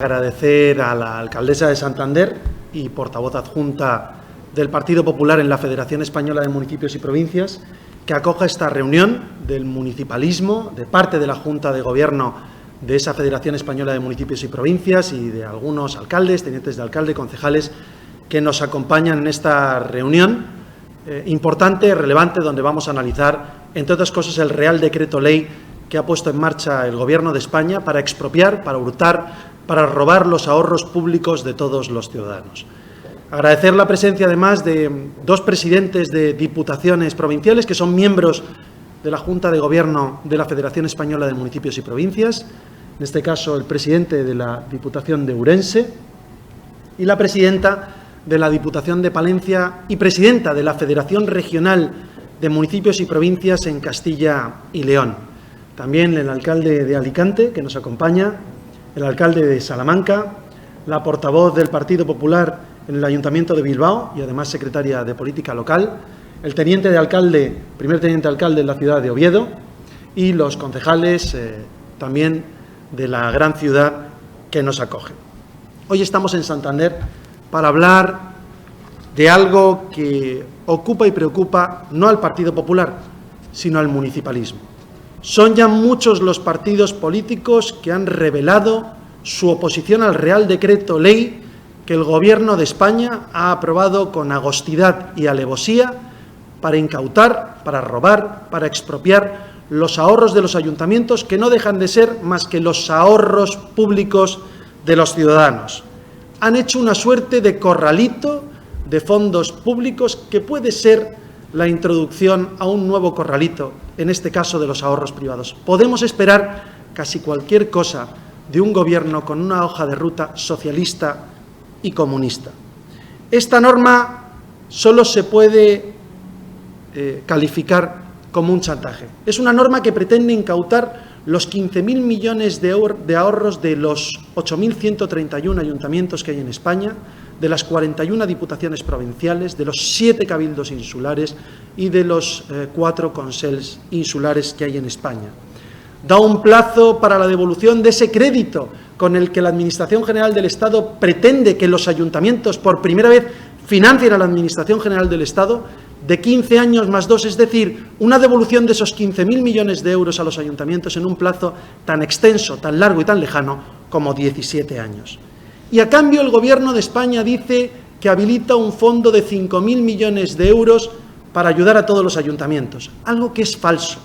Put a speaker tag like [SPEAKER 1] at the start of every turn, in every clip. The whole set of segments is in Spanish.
[SPEAKER 1] Agradecer a la alcaldesa de Santander y portavoz adjunta del Partido Popular en la Federación Española de Municipios y Provincias que acoja esta reunión del municipalismo, de parte de la Junta de Gobierno de esa Federación Española de Municipios y Provincias y de algunos alcaldes, tenientes de alcalde, concejales que nos acompañan en esta reunión importante, relevante, donde vamos a analizar, entre otras cosas, el Real Decreto Ley que ha puesto en marcha el Gobierno de España para expropiar, para hurtar, para robar los ahorros públicos de todos los ciudadanos. Agradecer la presencia, además, de dos presidentes de diputaciones provinciales que son miembros de la Junta de Gobierno de la Federación Española de Municipios y Provincias, en este caso el presidente de la Diputación de Ourense y la presidenta de la Diputación de Palencia y presidenta de la Federación Regional de Municipios y Provincias en Castilla y León. También el alcalde de Alicante, que nos acompaña, el alcalde de Salamanca, la portavoz del Partido Popular en el Ayuntamiento de Bilbao y además secretaria de Política Local, el teniente de alcalde, primer teniente de alcalde de la ciudad de Oviedo y los concejales también de la gran ciudad que nos acoge. Hoy estamos en Santander para hablar de algo que ocupa y preocupa no al Partido Popular, sino al municipalismo. Son ya muchos los partidos políticos que han revelado su oposición al Real Decreto Ley que el Gobierno de España ha aprobado con agostidad y alevosía para incautar, para robar, para expropiar los ahorros de los ayuntamientos, que no dejan de ser más que los ahorros públicos de los ciudadanos. Han hecho una suerte de corralito de fondos públicos que puede ser la introducción a un nuevo corralito, en este caso de los ahorros privados. Podemos esperar casi cualquier cosa de un gobierno con una hoja de ruta socialista y comunista. Esta norma solo se puede calificar como un chantaje. Es una norma que pretende incautar los 15.000 millones de ahorros de los 8.131 ayuntamientos que hay en España, de las 41 diputaciones provinciales, de los 7 cabildos insulares y de los 4 consels insulares que hay en España. Da un plazo para la devolución de ese crédito con el que la Administración General del Estado pretende que los ayuntamientos por primera vez financien a la Administración General del Estado, de 15 años más 2, es decir, una devolución de esos 15.000 millones de euros a los ayuntamientos en un plazo tan extenso, tan largo y tan lejano como 17 años. Y a cambio el Gobierno de España dice que habilita un fondo de 5.000 millones de euros para ayudar a todos los ayuntamientos, algo que es falso,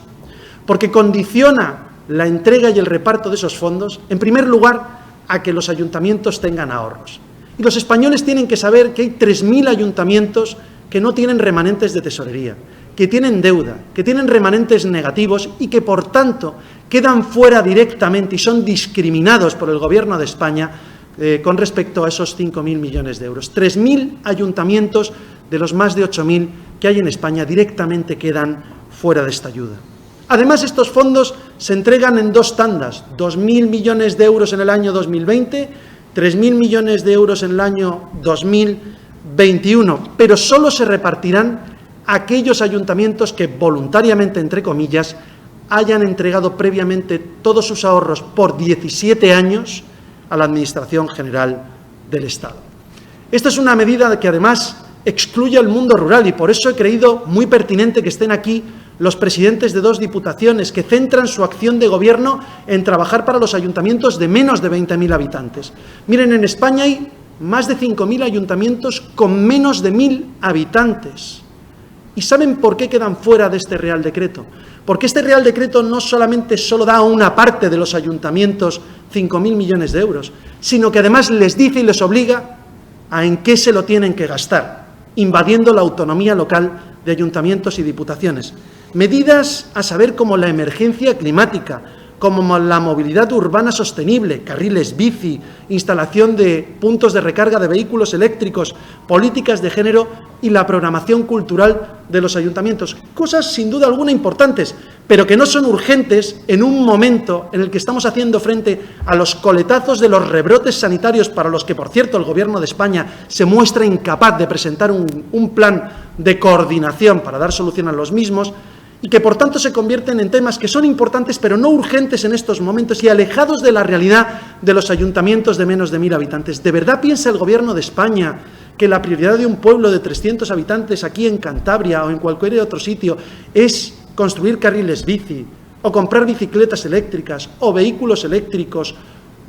[SPEAKER 1] porque condiciona la entrega y el reparto de esos fondos, en primer lugar, a que los ayuntamientos tengan ahorros. Y los españoles tienen que saber que hay 3.000 ayuntamientos que no tienen remanentes de tesorería, que tienen deuda, que tienen remanentes negativos y que, por tanto, quedan fuera directamente y son discriminados por el Gobierno de España con respecto a esos 5.000 millones de euros. 3.000 ayuntamientos de los más de 8.000 que hay en España directamente quedan fuera de esta ayuda. Además, estos fondos se entregan en dos tandas, 2.000 millones de euros en el año 2020, 3.000 millones de euros en el año 2021, pero solo se repartirán a aquellos ayuntamientos que voluntariamente, entre comillas, hayan entregado previamente todos sus ahorros por 17 años a la Administración General del Estado. Esta es una medida que además excluye al mundo rural y por eso he creído muy pertinente que estén aquí los presidentes de dos diputaciones que centran su acción de gobierno en trabajar para los ayuntamientos de menos de 20.000 habitantes. Miren, en España hay más de 5.000 ayuntamientos con menos de 1.000 habitantes. ¿Y saben por qué quedan fuera de este Real Decreto? Porque este Real Decreto no solamente solo da a una parte de los ayuntamientos 5.000 millones de euros, sino que además les dice y les obliga a en qué se lo tienen que gastar, invadiendo la autonomía local de ayuntamientos y diputaciones. Medidas a saber como la emergencia climática, como la movilidad urbana sostenible, carriles bici, instalación de puntos de recarga de vehículos eléctricos, políticas de género y la programación cultural de los ayuntamientos. Cosas sin duda alguna importantes, pero que no son urgentes en un momento en el que estamos haciendo frente a los coletazos de los rebrotes sanitarios, para los que, por cierto, el Gobierno de España se muestra incapaz de presentar un plan de coordinación para dar solución a los mismos, y que por tanto se convierten en temas que son importantes pero no urgentes en estos momentos y alejados de la realidad de los ayuntamientos de menos de 1000 habitantes. ¿De verdad piensa el Gobierno de España que la prioridad de un pueblo de 300 habitantes aquí en Cantabria o en cualquier otro sitio es construir carriles bici o comprar bicicletas eléctricas o vehículos eléctricos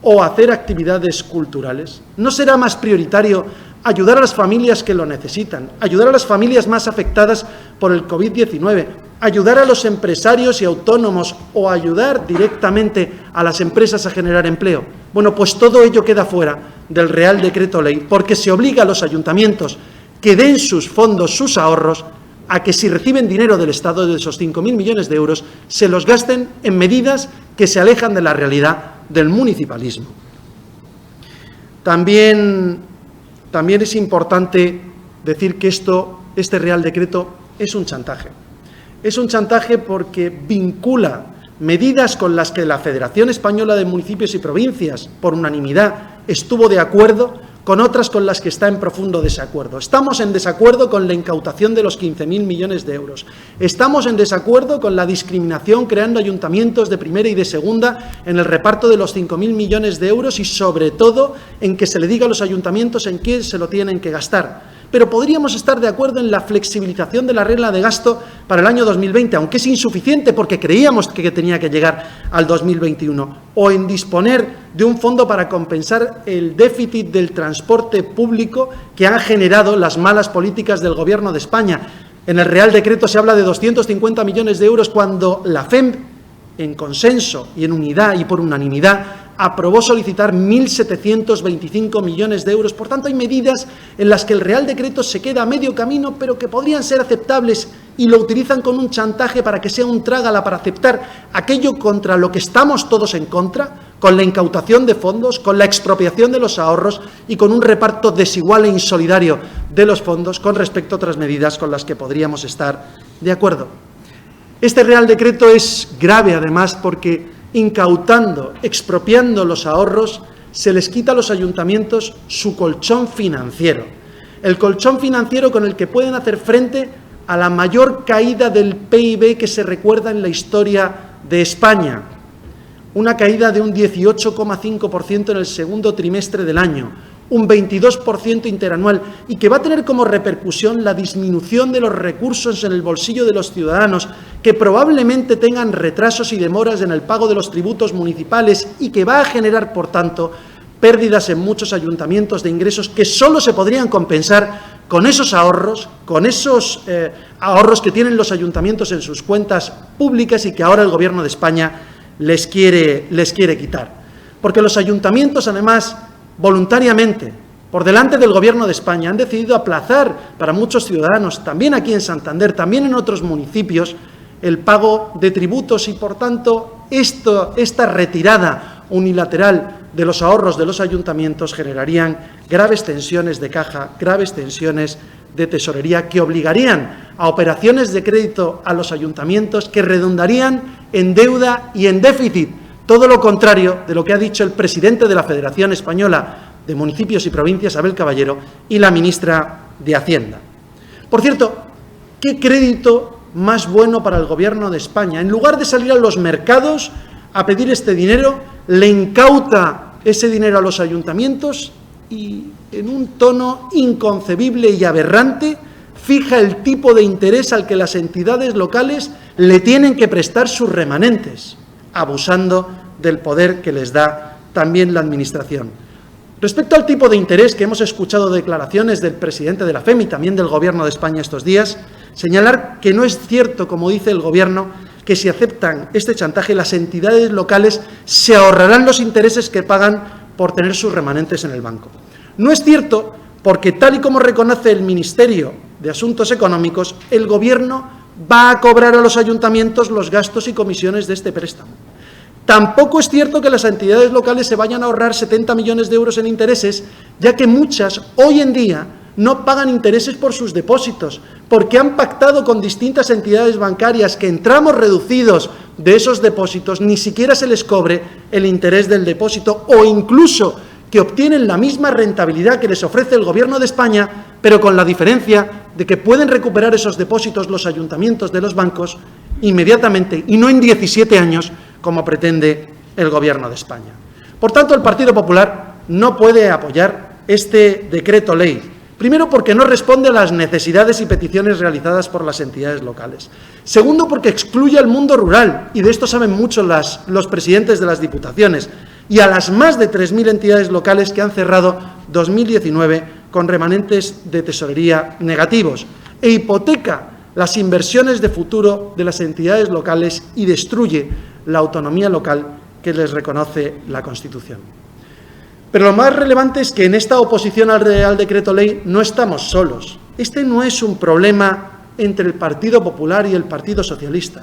[SPEAKER 1] o hacer actividades culturales? ¿No será más prioritario ayudar a las familias que lo necesitan, ayudar a las familias más afectadas por el COVID-19, ayudar a los empresarios y autónomos o ayudar directamente a las empresas a generar empleo? Bueno, pues todo ello queda fuera del Real Decreto Ley, porque se obliga a los ayuntamientos que den sus fondos, sus ahorros, a que si reciben dinero del Estado de esos 5.000 millones de euros, se los gasten en medidas que se alejan de la realidad del municipalismo. También es importante decir que este Real Decreto es un chantaje. Es un chantaje porque vincula medidas con las que la Federación Española de Municipios y Provincias, por unanimidad, estuvo de acuerdo, con otras con las que está en profundo desacuerdo. Estamos en desacuerdo con la incautación de los 15.000 millones de euros. Estamos en desacuerdo con la discriminación creando ayuntamientos de primera y de segunda en el reparto de los 5.000 millones de euros y, sobre todo, en que se le diga a los ayuntamientos en qué se lo tienen que gastar. Pero podríamos estar de acuerdo en la flexibilización de la regla de gasto para el año 2020, aunque es insuficiente porque creíamos que tenía que llegar al 2021, o en disponer de un fondo para compensar el déficit del transporte público que han generado las malas políticas del Gobierno de España. En el Real Decreto se habla de 250 millones de euros cuando la FEMP, en consenso y en unidad y por unanimidad, aprobó solicitar 1.725 millones de euros. Por tanto, hay medidas en las que el Real Decreto se queda a medio camino, pero que podrían ser aceptables y lo utilizan con un chantaje para que sea un trágala para aceptar aquello contra lo que estamos todos en contra, con la incautación de fondos, con la expropiación de los ahorros y con un reparto desigual e insolidario de los fondos con respecto a otras medidas con las que podríamos estar de acuerdo. Este Real Decreto es grave, además, porque incautando, expropiando los ahorros, se les quita a los ayuntamientos su colchón financiero. El colchón financiero con el que pueden hacer frente a la mayor caída del PIB que se recuerda en la historia de España. Una caída de un 18,5% en el segundo trimestre del año, un 22% interanual, y que va a tener como repercusión la disminución de los recursos en el bolsillo de los ciudadanos, que probablemente tengan retrasos y demoras en el pago de los tributos municipales y que va a generar, por tanto, pérdidas en muchos ayuntamientos de ingresos que solo se podrían compensar con esos ahorros, ahorros que tienen los ayuntamientos en sus cuentas públicas y que ahora el Gobierno de España les quiere quitar. Porque los ayuntamientos, además, voluntariamente, por delante del Gobierno de España, han decidido aplazar para muchos ciudadanos, también aquí en Santander, también en otros municipios, el pago de tributos y, por tanto, esta retirada unilateral de los ahorros de los ayuntamientos generarían graves tensiones de caja, graves tensiones de tesorería que obligarían a operaciones de crédito a los ayuntamientos que redundarían en deuda y en déficit. Todo lo contrario de lo que ha dicho el presidente de la Federación Española de Municipios y Provincias, Abel Caballero, y la ministra de Hacienda. Por cierto, ¿qué crédito más bueno para el Gobierno de España? En lugar de salir a los mercados a pedir este dinero, le incauta ese dinero a los ayuntamientos y, en un tono inconcebible y aberrante, fija el tipo de interés al que las entidades locales le tienen que prestar sus remanentes, abusando del poder que les da también la Administración. Respecto al tipo de interés, que hemos escuchado declaraciones del presidente de la FEM y también del Gobierno de España estos días, señalar que no es cierto, como dice el Gobierno, que si aceptan este chantaje las entidades locales se ahorrarán los intereses que pagan por tener sus remanentes en el banco. No es cierto porque, tal y como reconoce el Ministerio de Asuntos Económicos, el Gobierno va a cobrar a los ayuntamientos los gastos y comisiones de este préstamo. Tampoco es cierto que las entidades locales se vayan a ahorrar 70 millones de euros en intereses, ya que muchas, hoy en día, no pagan intereses por sus depósitos, porque han pactado con distintas entidades bancarias que en tramos reducidos de esos depósitos ni siquiera se les cobre el interés del depósito, o incluso que obtienen la misma rentabilidad que les ofrece el Gobierno de España, pero con la diferencia de que pueden recuperar esos depósitos los ayuntamientos de los bancos inmediatamente y no en 17 años, como pretende el Gobierno de España. Por tanto, el Partido Popular no puede apoyar este decreto ley. Primero, porque no responde a las necesidades y peticiones realizadas por las entidades locales. Segundo, porque excluye al mundo rural, y de esto saben mucho los presidentes de las diputaciones, y a las más de 3.000 entidades locales que han cerrado 2019 con remanentes de tesorería negativos, e hipoteca las inversiones de futuro de las entidades locales y destruye la autonomía local que les reconoce la Constitución. Pero lo más relevante es que en esta oposición al Real Decreto Ley no estamos solos. Este no es un problema entre el Partido Popular y el Partido Socialista.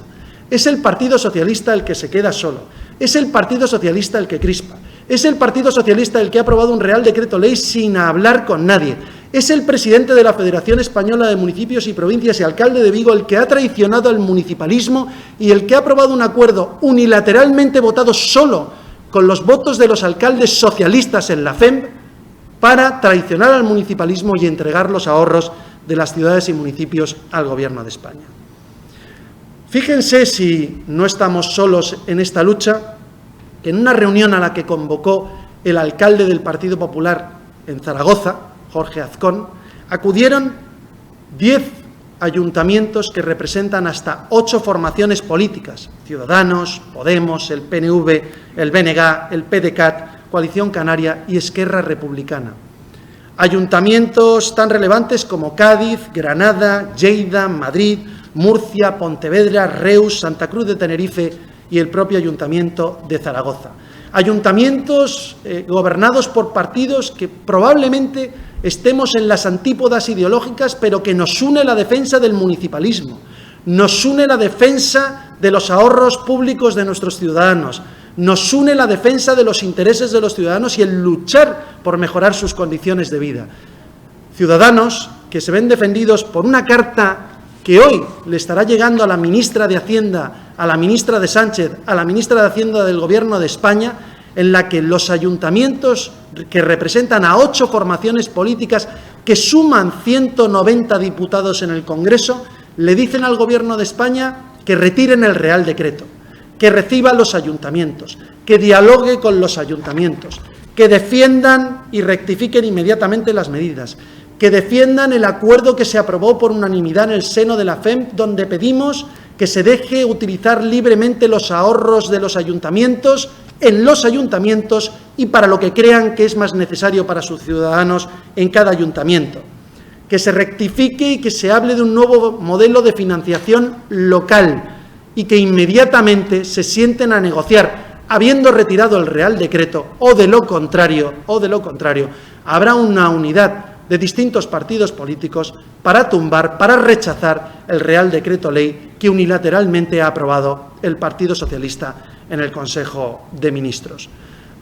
[SPEAKER 1] Es el Partido Socialista el que se queda solo. Es el Partido Socialista el que crispa. Es el Partido Socialista el que ha aprobado un Real Decreto Ley sin hablar con nadie. Es el presidente de la Federación Española de Municipios y Provincias y alcalde de Vigo el que ha traicionado al municipalismo y el que ha aprobado un acuerdo unilateralmente votado solo con los votos de los alcaldes socialistas en la FEMP para traicionar al municipalismo y entregar los ahorros de las ciudades y municipios al Gobierno de España. Fíjense si no estamos solos en esta lucha, que en una reunión a la que convocó el alcalde del Partido Popular en Zaragoza, Jorge Azcón, acudieron 10 ayuntamientos que representan hasta 8 formaciones políticas: Ciudadanos, Podemos, el PNV, el BNG, el PDeCAT, Coalición Canaria y Esquerra Republicana. Ayuntamientos tan relevantes como Cádiz, Granada, Lleida, Madrid, Murcia, Pontevedra, Reus, Santa Cruz de Tenerife y el propio Ayuntamiento de Zaragoza. Ayuntamientos gobernados por partidos que probablemente estemos en las antípodas ideológicas, pero que nos une la defensa del municipalismo, nos une la defensa de los ahorros públicos de nuestros ciudadanos, nos une la defensa de los intereses de los ciudadanos y el luchar por mejorar sus condiciones de vida. Ciudadanos que se ven defendidos por una carta que hoy le estará llegando a la ministra de Hacienda, a la ministra de Sánchez, a la ministra de Hacienda del Gobierno de España, en la que los ayuntamientos que representan a 8 formaciones políticas que suman 190 diputados en el Congreso, le dicen al Gobierno de España que retiren el Real Decreto, que reciba los ayuntamientos, que dialogue con los ayuntamientos, que defiendan y rectifiquen inmediatamente las medidas, que defiendan el acuerdo que se aprobó por unanimidad en el seno de la FEMP, donde pedimos que se deje utilizar libremente los ahorros de los ayuntamientos en los ayuntamientos y para lo que crean que es más necesario para sus ciudadanos en cada ayuntamiento. Que se rectifique y que se hable de un nuevo modelo de financiación local y que inmediatamente se sienten a negociar, habiendo retirado el Real Decreto, o de lo contrario, habrá una unidad de distintos partidos políticos para tumbar, para rechazar el Real Decreto Ley que unilateralmente ha aprobado el Partido Socialista en el Consejo de Ministros.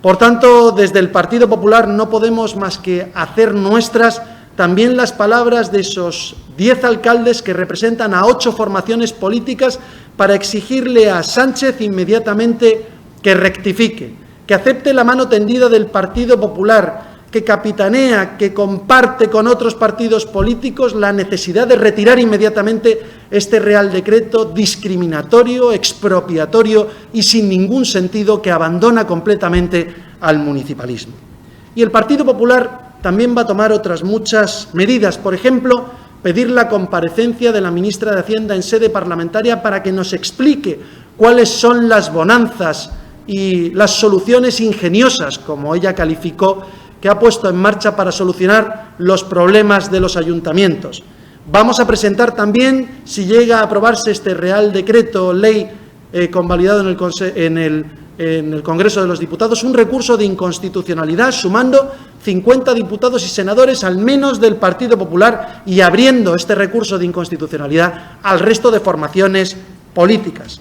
[SPEAKER 1] Por tanto, desde el Partido Popular no podemos más que hacer nuestras también las palabras de esos 10 alcaldes que representan a 8 formaciones políticas para exigirle a Sánchez inmediatamente que rectifique, que acepte la mano tendida del Partido Popular, que capitanea, que comparte con otros partidos políticos la necesidad de retirar inmediatamente este Real Decreto discriminatorio, expropiatorio y sin ningún sentido que abandona completamente al municipalismo. Y el Partido Popular también va a tomar otras muchas medidas, por ejemplo, pedir la comparecencia de la ministra de Hacienda en sede parlamentaria para que nos explique cuáles son las bonanzas y las soluciones ingeniosas, como ella calificó, que ha puesto en marcha para solucionar los problemas de los ayuntamientos. Vamos a presentar también, si llega a aprobarse este Real Decreto Ley convalidado en el Congreso de los Diputados, un recurso de inconstitucionalidad sumando 50 diputados y senadores al menos del Partido Popular y abriendo este recurso de inconstitucionalidad al resto de formaciones políticas.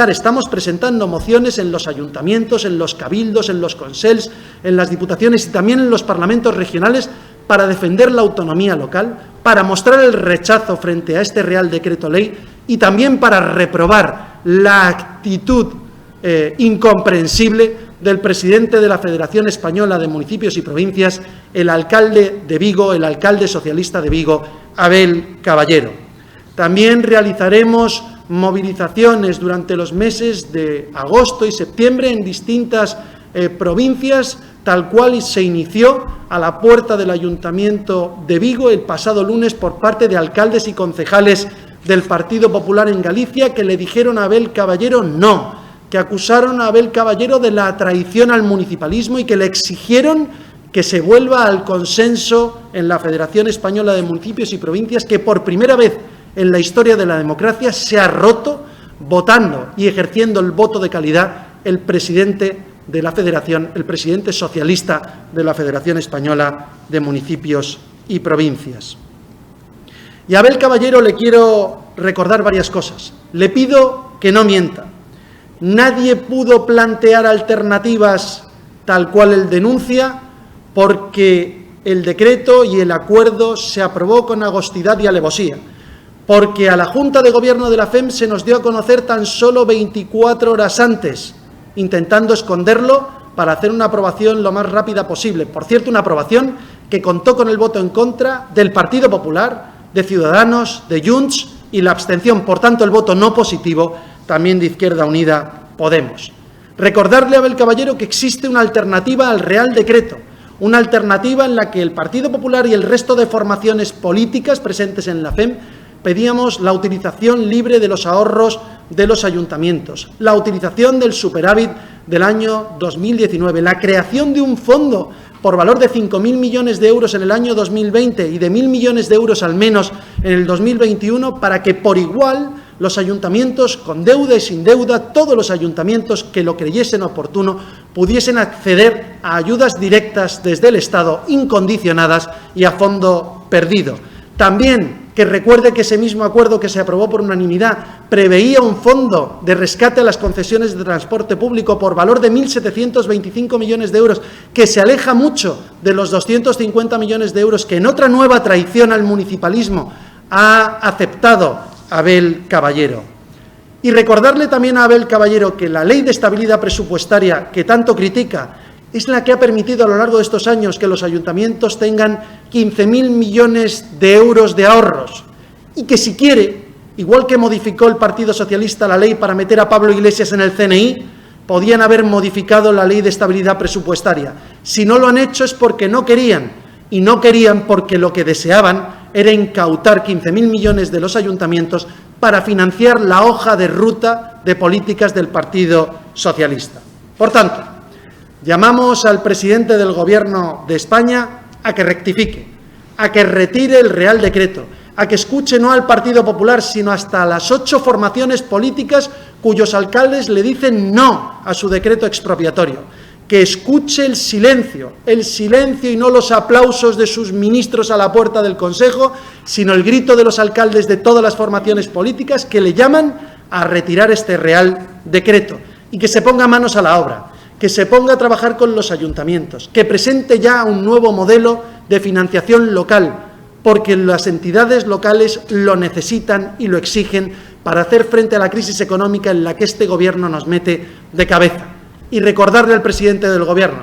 [SPEAKER 1] Estamos presentando mociones en los ayuntamientos, en los cabildos, en los consels, en las diputaciones y también en los parlamentos regionales para defender la autonomía local, para mostrar el rechazo frente a este Real Decreto Ley y también para reprobar la actitud incomprensible del presidente de la Federación Española de Municipios y Provincias, el alcalde de Vigo, el alcalde socialista de Vigo, Abel Caballero. También realizaremos movilizaciones durante los meses de agosto y septiembre en distintas provincias, tal cual se inició a la puerta del Ayuntamiento de Vigo el pasado lunes por parte de alcaldes y concejales del Partido Popular en Galicia, que le dijeron a Abel Caballero no, que acusaron a Abel Caballero de la traición al municipalismo y que le exigieron que se vuelva al consenso en la Federación Española de Municipios y Provincias, que por primera vez en la historia de la democracia se ha roto votando y ejerciendo el voto de calidad el presidente de la Federación, el presidente socialista de la Federación Española de Municipios y Provincias. Y a Abel Caballero le quiero recordar varias cosas. Le pido que no mienta. Nadie pudo plantear alternativas tal cual él denuncia, porque el decreto y el acuerdo se aprobó con agostidad y alevosía, porque a la Junta de Gobierno de la FEM se nos dio a conocer tan solo 24 horas antes, intentando esconderlo para hacer una aprobación lo más rápida posible. Por cierto, una aprobación que contó con el voto en contra del Partido Popular, de Ciudadanos, de Junts y la abstención, por tanto el voto no positivo, también de Izquierda Unida Podemos. Recordarle a Abel Caballero que existe una alternativa al Real Decreto, una alternativa en la que el Partido Popular y el resto de formaciones políticas presentes en la FEM pedíamos la utilización libre de los ahorros de los ayuntamientos, la utilización del superávit del año 2019, la creación de un fondo por valor de 5.000 millones de euros en el año 2020 y de 1.000 millones de euros al menos en el 2021, para que por igual los ayuntamientos con deuda y sin deuda, todos los ayuntamientos que lo creyesen oportuno, pudiesen acceder a ayudas directas desde el Estado, incondicionadas y a fondo perdido. También que recuerde que ese mismo acuerdo que se aprobó por unanimidad preveía un fondo de rescate a las concesiones de transporte público por valor de 1.725 millones de euros, que se aleja mucho de los 250 millones de euros que en otra nueva traición al municipalismo ha aceptado Abel Caballero. Y recordarle también a Abel Caballero que la Ley de Estabilidad Presupuestaria, que tanto critica, es la que ha permitido a lo largo de estos años que los ayuntamientos tengan 15.000 millones de euros de ahorros, y que si quiere, igual que modificó el Partido Socialista la ley para meter a Pablo Iglesias en el CNI, podían haber modificado la Ley de Estabilidad Presupuestaria. Si no lo han hecho es porque no querían, y no querían porque lo que deseaban era incautar 15.000 millones de los ayuntamientos para financiar la hoja de ruta de políticas del Partido Socialista. Por tanto, llamamos al presidente del Gobierno de España a que rectifique, a que retire el Real Decreto, a que escuche no al Partido Popular, sino hasta a las 8 formaciones políticas cuyos alcaldes le dicen no a su decreto expropiatorio, que escuche el silencio y no los aplausos de sus ministros a la puerta del Consejo, sino el grito de los alcaldes de todas las formaciones políticas que le llaman a retirar este Real Decreto y que se ponga manos a la obra, que se ponga a trabajar con los ayuntamientos, que presente ya un nuevo modelo de financiación local, porque las entidades locales lo necesitan y lo exigen para hacer frente a la crisis económica en la que este Gobierno nos mete de cabeza. Y recordarle al presidente del Gobierno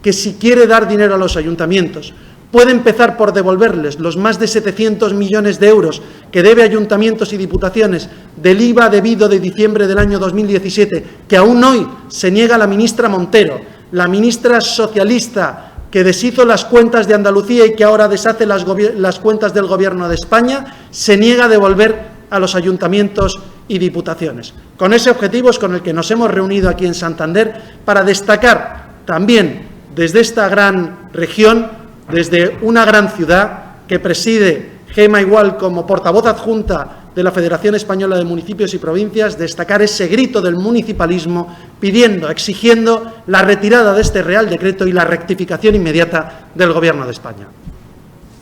[SPEAKER 1] que si quiere dar dinero a los ayuntamientos, puede empezar por devolverles los más de 700 millones de euros que debe ayuntamientos y diputaciones del IVA debido de diciembre del año 2017, que aún hoy se niega la ministra Montero, la ministra socialista que deshizo las cuentas de Andalucía y que ahora deshace las cuentas del Gobierno de España, se niega a devolver a los ayuntamientos y diputaciones. Con ese objetivo es con el que nos hemos reunido aquí en Santander para destacar también desde esta gran región, desde una gran ciudad que preside Gema Igual como portavoz adjunta de la Federación Española de Municipios y Provincias, destacar ese grito del municipalismo pidiendo, exigiendo la retirada de este Real Decreto y la rectificación inmediata del Gobierno de España.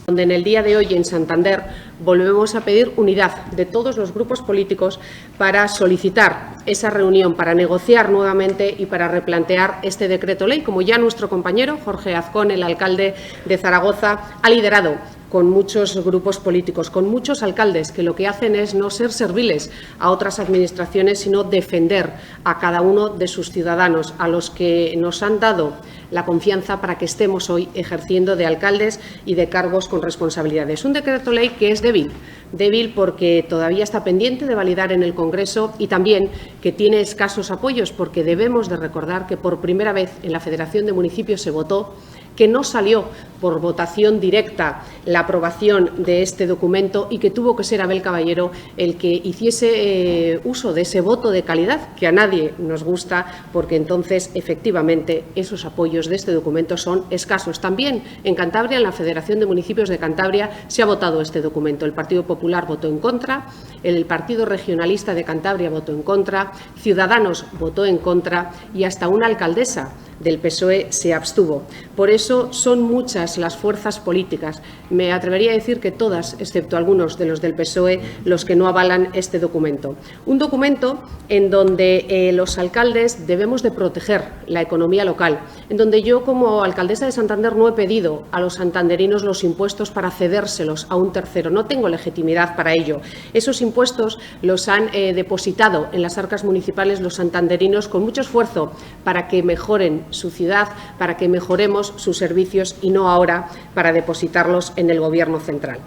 [SPEAKER 2] Donde en el día de hoy en Santander volvemos a pedir unidad de todos los grupos políticos para solicitar esa reunión, para negociar nuevamente y para replantear este decreto ley, como ya nuestro compañero Jorge Azcón, el alcalde de Zaragoza, ha liderado con muchos grupos políticos, con muchos alcaldes que lo que hacen es no ser serviles a otras administraciones, sino defender a cada uno de sus ciudadanos, a los que nos han dado la confianza para que estemos hoy ejerciendo de alcaldes y de cargos con responsabilidades. Un decreto ley que es débil, Débil porque todavía está pendiente de validar en el Congreso y también que tiene escasos apoyos, porque debemos de recordar que por primera vez en la Federación de Municipios se votó, que no salió por votación directa la aprobación de este documento y que tuvo que ser Abel Caballero el que hiciese uso de ese voto de calidad, que a nadie nos gusta, porque entonces, efectivamente, esos apoyos de este documento son escasos. También en Cantabria, en la Federación de Municipios de Cantabria, se ha votado este documento. El Partido Popular votó en contra, el Partido Regionalista de Cantabria votó en contra, Ciudadanos votó en contra y hasta una alcaldesa del PSOE se abstuvo. Por eso son muchas las fuerzas políticas, me atrevería a decir que todas, excepto algunos de los del PSOE, los que no avalan este documento. Un documento en donde los alcaldes debemos de proteger la economía local, en donde yo como alcaldesa de Santander no he pedido a los santanderinos los impuestos para cedérselos a un tercero, no tengo legitimidad para ello. Esos impuestos los han depositado en las arcas municipales los santanderinos con mucho esfuerzo para que mejoren su ciudad, para que mejoremos sus servicios y no ahora para depositarlos en el Gobierno central.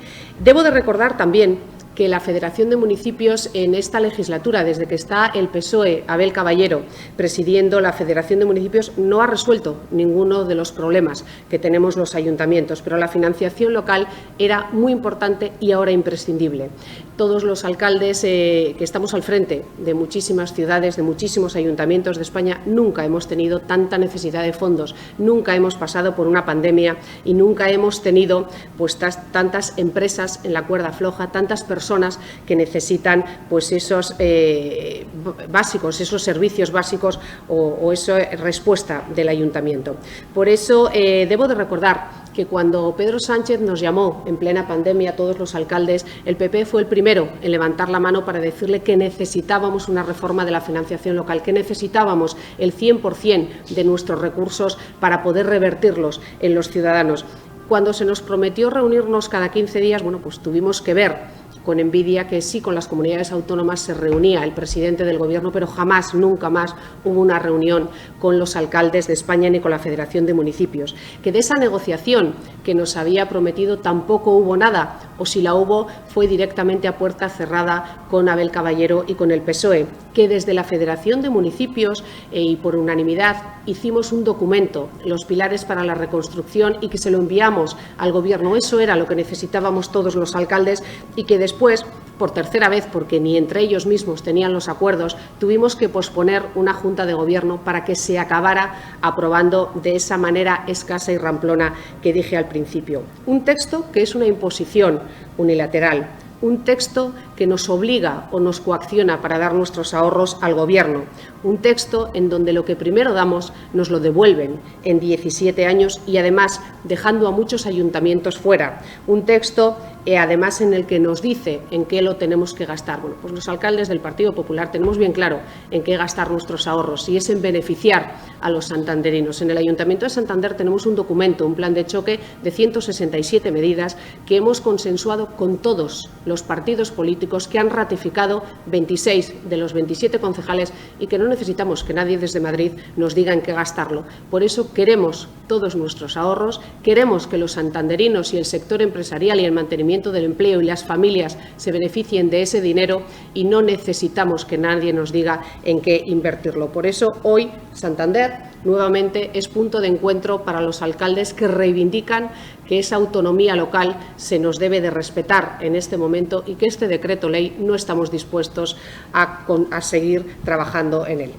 [SPEAKER 2] Debo de recordar también que la Federación de Municipios en esta legislatura, desde que está el PSOE, Abel Caballero, presidiendo la Federación de Municipios, no ha resuelto ninguno de los problemas que tenemos los ayuntamientos, pero la financiación local era muy importante y ahora imprescindible. Todos los alcaldes que estamos al frente de muchísimas ciudades, de muchísimos ayuntamientos de España, nunca hemos tenido tanta necesidad de fondos, nunca hemos pasado por una pandemia y nunca hemos tenido pues tantas empresas en la cuerda floja, tantas personas que necesitan pues esos básicos, esos servicios básicos o esa respuesta del ayuntamiento. Por eso debo de recordar que cuando Pedro Sánchez nos llamó en plena pandemia a todos los alcaldes, el PP fue el primero en levantar la mano para decirle que necesitábamos una reforma de la financiación local, que necesitábamos el 100% de nuestros recursos para poder revertirlos en los ciudadanos. Cuando se nos prometió reunirnos cada 15 días, bueno, pues tuvimos que ver con envidia que sí, con las comunidades autónomas se reunía el presidente del Gobierno, pero jamás, nunca más hubo una reunión con los alcaldes de España ni con la Federación de Municipios. Que de esa negociación que nos había prometido tampoco hubo nada, o si la hubo fue directamente a puerta cerrada con Abel Caballero y con el PSOE. Que desde la Federación de Municipios y por unanimidad hicimos un documento, los pilares para la reconstrucción, y que se lo enviamos al Gobierno. Eso era lo que necesitábamos todos los alcaldes y que después, por tercera vez, porque ni entre ellos mismos tenían los acuerdos, tuvimos que posponer una Junta de Gobierno para que se acabara aprobando de esa manera escasa y ramplona que dije al principio. Un texto que es una imposición unilateral, un texto que nos obliga o nos coacciona para dar nuestros ahorros al Gobierno, un texto en donde lo que primero damos nos lo devuelven en 17 años y además dejando a muchos ayuntamientos fuera, un texto además en el que nos dice en qué lo tenemos que gastar. Bueno, pues los alcaldes del Partido Popular tenemos bien claro en qué gastar nuestros ahorros y es en beneficiar a los santanderinos. En el Ayuntamiento de Santander tenemos un documento, un plan de choque de 167 medidas que hemos consensuado con todos los partidos políticos, que han ratificado 26 de los 27 concejales y que no necesitamos que nadie desde Madrid nos diga en qué gastarlo. Por eso queremos todos nuestros ahorros, queremos que los santanderinos y el sector empresarial y el mantenimiento del empleo y las familias se beneficien de ese dinero y no necesitamos que nadie nos diga en qué invertirlo. Por eso hoy Santander nuevamente es punto de encuentro para los alcaldes que reivindican que esa autonomía local se nos debe de respetar en este momento y que este decreto ley no estamos dispuestos a seguir trabajando en él.